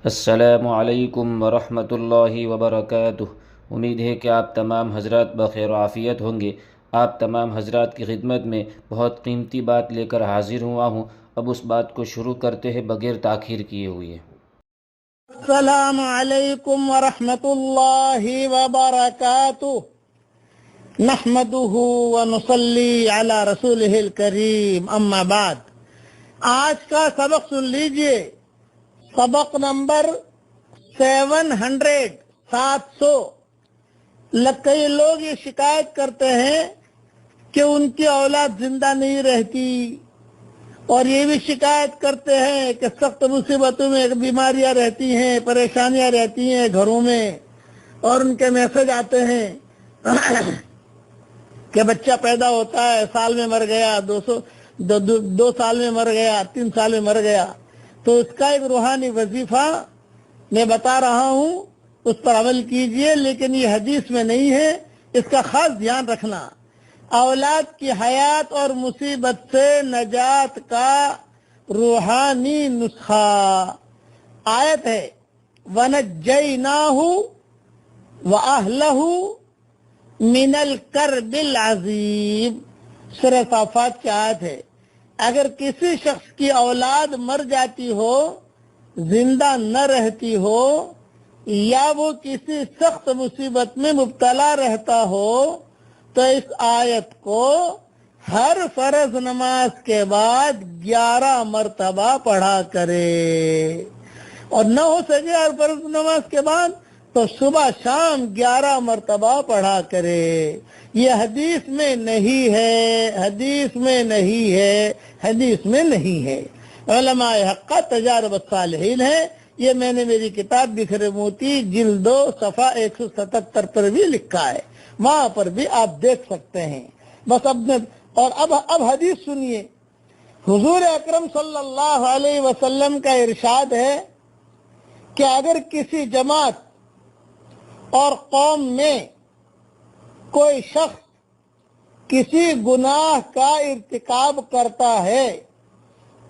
السلام علیکم ورحمۃ اللہ وبرکاتہ۔ امید ہے کہ آپ تمام حضرات بخیر و عافیت ہوں گے۔ آپ تمام حضرات کی خدمت میں بہت قیمتی بات لے کر حاضر ہوا ہوں۔ اب اس بات کو شروع کرتے ہیں بغیر تاخیر کیے ہوئے۔ السلام علیکم ورحمۃ اللہ وبرکاتہ۔ نحمده ونصلی علی رسولہ الکریم، اما بعد۔ آج کا سبق سن لیجئے، سبق نمبر 700۔ کئی لوگ یہ شکایت کرتے ہیں کہ ان کی اولاد زندہ نہیں رہتی، اور یہ بھی شکایت کرتے ہیں کہ سخت مصیبتوں میں بیماریاں رہتی ہیں، پریشانیاں رہتی ہیں گھروں میں، اور ان کے میسج آتے ہیں کہ بچہ پیدا ہوتا ہے، سال میں مر گیا، دو سال میں مر گیا، 3 سال میں مر گیا۔ تو اس کا ایک روحانی وظیفہ میں بتا رہا ہوں، اس پر عمل کیجئے، لیکن یہ حدیث میں نہیں ہے، اس کا خاص دھیان رکھنا۔ اولاد کی حیات اور مصیبت سے نجات کا روحانی نسخہ آیت ہے، وَنَجَّيْنَاهُ وَأَهْلَهُ مِنَ الْكَرْبِ الْعَظِيمِ، سورہ صافات کی آیت ہے۔ اگر کسی شخص کی اولاد مر جاتی ہو، زندہ نہ رہتی ہو، یا وہ کسی سخت مصیبت میں مبتلا رہتا ہو، تو اس آیت کو ہر فرض نماز کے بعد 11 مرتبہ پڑھا کرے، اور نہ ہو سکے ہر فرض نماز کے بعد تو صبح شام 11 مرتبہ پڑھا کرے۔ یہ حدیث میں نہیں ہے، حدیث میں نہیں ہے، حدیث میں نہیں ہے، علماء حق کا تجارب الصالحین ہے۔ یہ میں نے میری کتاب بکھرے موتی جلد 2 صفحہ 177 پر بھی لکھا ہے، وہاں پر بھی آپ دیکھ سکتے ہیں۔ بس اب حدیث سنیے۔ حضور اکرم صلی اللہ علیہ وسلم کا ارشاد ہے کہ اگر کسی جماعت اور قوم میں کوئی شخص کسی گناہ کا ارتکاب کرتا ہے،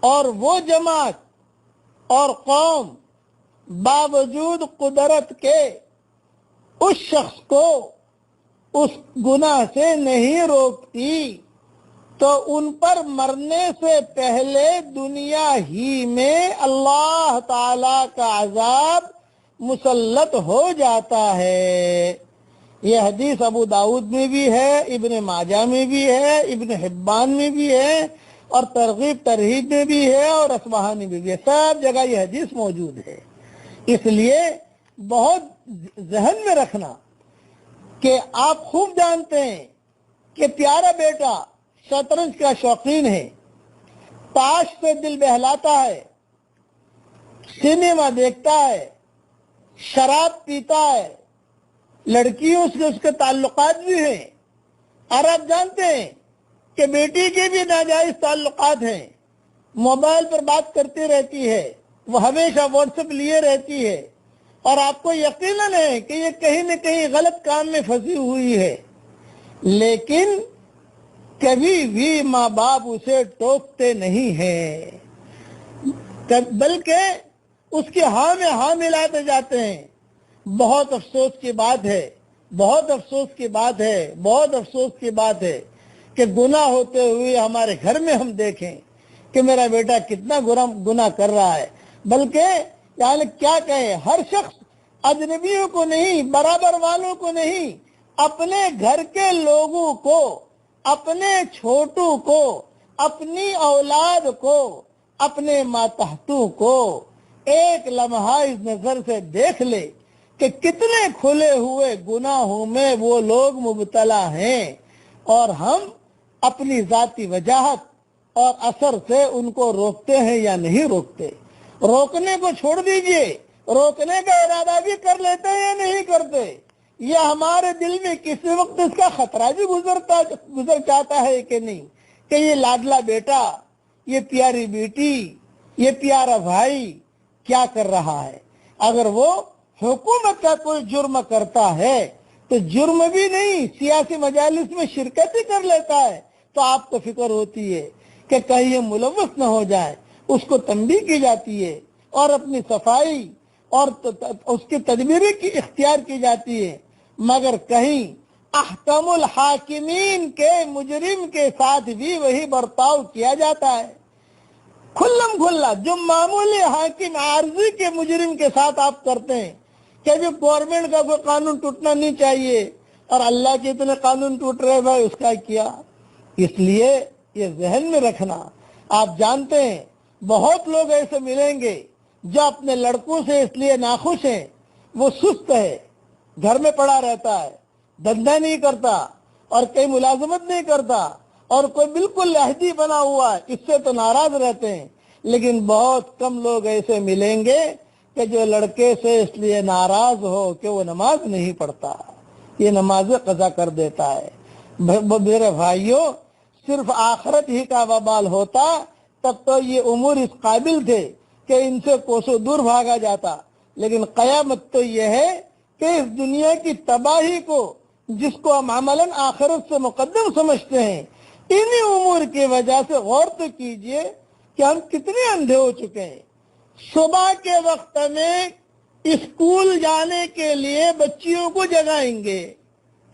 اور وہ جماعت اور قوم باوجود قدرت کے اس شخص کو اس گناہ سے نہیں روکتی، تو ان پر مرنے سے پہلے دنیا ہی میں اللہ تعالی کا عذاب مسلط ہو جاتا ہے۔ یہ حدیث ابو داؤد میں بھی ہے، ابن ماجہ میں بھی ہے، ابن حبان میں بھی ہے، اور ترغیب ترہیب میں بھی ہے، اور اصبہانی میں بھی ہے، سب جگہ یہ حدیث موجود ہے۔ اس لیے بہت ذہن میں رکھنا کہ آپ خوب جانتے ہیں کہ پیارا بیٹا شطرنج کا شوقین ہے، تاش سے دل بہلاتا ہے، سنیما دیکھتا ہے، شراب پیتا ہے، لڑکیوں سے اس کے تعلقات بھی ہیں، اور آپ جانتے ہیں کہ بیٹی کے بھی ناجائز تعلقات ہیں، موبائل پر بات کرتی رہتی ہے، وہ ہمیشہ واٹس ایپ لیے رہتی ہے، اور آپ کو یقیناً ہے کہ یہ کہیں نہ کہیں غلط کام میں پھنسی ہوئی ہے، لیکن کبھی بھی ماں باپ اسے ٹوکتے نہیں ہیں، بلکہ اس کی ہاں میں ہاں ملاتے جاتے ہیں۔ بہت افسوس کی بات ہے، بہت افسوس کی بات ہے، بہت افسوس کی بات ہے کہ گناہ ہوتے ہوئے ہمارے گھر میں ہم دیکھیں کہ میرا بیٹا کتنا گناہ کر رہا ہے، بلکہ یعنی کیا کہے، ہر شخص اجنبیوں کو نہیں، برابر والوں کو نہیں، اپنے گھر کے لوگوں کو، اپنے چھوٹوں کو، اپنی اولاد کو، اپنے ماتحتوں کو ایک لمحہ اس نظر سے دیکھ لے کہ کتنے کھلے ہوئے گناہوں میں وہ لوگ مبتلا ہیں، اور ہم اپنی ذاتی وجاہت اور اثر سے ان کو روکتے ہیں یا نہیں روکتے۔ روکنے کو چھوڑ دیجئے، روکنے کا ارادہ بھی کر لیتے ہیں یا نہیں کرتے، یہ ہمارے دل میں کسی وقت اس کا خطرہ بھی گزر جاتا ہے کہ نہیں، کہ یہ لاڈلا بیٹا، یہ پیاری بیٹی، یہ پیارا بھائی کیا کر رہا ہے۔ اگر وہ حکومت کا کوئی جرم کرتا ہے تو جرم بھی نہیں، سیاسی مجالس میں شرکت ہی کر لیتا ہے، تو آپ کو فکر ہوتی ہے کہ کہیں یہ ملوث نہ ہو جائے، اس کو تنبیہ کی جاتی ہے، اور اپنی صفائی اور اس کی تدبیریں کی اختیار کی جاتی ہے، مگر کہیں احکم الحاکمین کے مجرم کے ساتھ بھی وہی برتاؤ کیا جاتا ہے، کھلم کھلا جو معمولی حاکم عارضی کے مجرم کے ساتھ آپ کرتے ہیں کہ جو گورنمنٹ کا کوئی قانون ٹوٹنا نہیں چاہیے اور اللہ کے اتنے قانون ٹوٹ رہے بھائی اس کا کیا۔ اس لیے یہ ذہن میں رکھنا، آپ جانتے ہیں بہت لوگ ایسے ملیں گے جو اپنے لڑکوں سے اس لیے ناخوش ہیں، وہ سست ہے، گھر میں پڑا رہتا ہے، دھندا نہیں کرتا اور کئی ملازمت نہیں کرتا اور کوئی بالکل عہدی بنا ہوا ہے، اس سے تو ناراض رہتے ہیں، لیکن بہت کم لوگ ایسے ملیں گے کہ جو لڑکے سے اس لیے ناراض ہو کہ وہ نماز نہیں پڑھتا، یہ نماز قضا کر دیتا ہے۔ میرے بھائیوں، صرف آخرت ہی کا وبال ہوتا تب تو یہ امور اس قابل تھے کہ ان سے کوسوں دور بھاگا جاتا، لیکن قیامت تو یہ ہے کہ اس دنیا کی تباہی کو، جس کو ہم عملاً آخرت سے مقدم سمجھتے ہیں، انہی امور کی وجہ سے غور تو کیجئے کہ ہم کتنے اندھے ہو چکے ہیں۔ صبح کے وقت میں اسکول جانے کے لیے بچیوں کو جگائیں گے،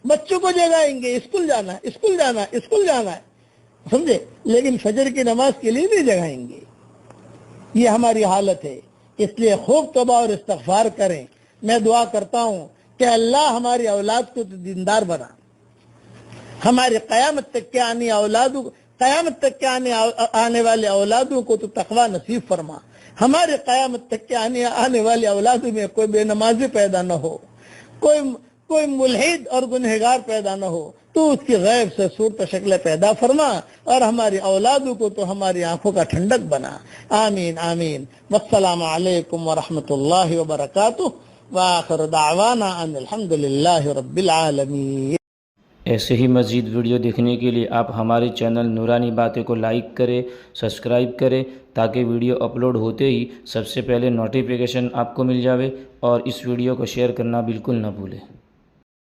بچوں کو جگائیں گے، اسکول جانا ہے، اسکول جانا ہے، اسکول جانا ہے، سمجھے، لیکن فجر کی نماز کے لیے نہیں جگائیں گے۔ یہ ہماری حالت ہے، اس لیے خوب توبہ اور استغفار کریں۔ میں دعا کرتا ہوں کہ اللہ ہماری اولاد کو دیندار بنا، ہماری قیامت تک کے آنے والے اولادوں کو تو تقوی نصیب فرما، ہمارے قیامت تک کے آنے والے اولادوں میں کوئی بے نمازی پیدا نہ ہو، کوئی ملحد اور گنہگار پیدا نہ ہو، تو اس کی غیب سے صورت شکل پیدا فرما اور ہماری اولادوں کو تو ہماری آنکھوں کا ٹھنڈک بنا۔ آمین آمین۔ والسلام علیکم ورحمۃ اللہ وبرکاتہ، وآخر دعوانا ان الحمد للہ رب العالمین۔ ایسے ہی مزید ویڈیو دیکھنے کے لیے آپ ہمارے چینل نورانی باتیں کو لائک کریں، سبسکرائب کریں، تاکہ ویڈیو اپلوڈ ہوتے ہی سب سے پہلے نوٹیفیکیشن آپ کو مل جاوے، اور اس ویڈیو کو شیئر کرنا بالکل نہ بھولیں۔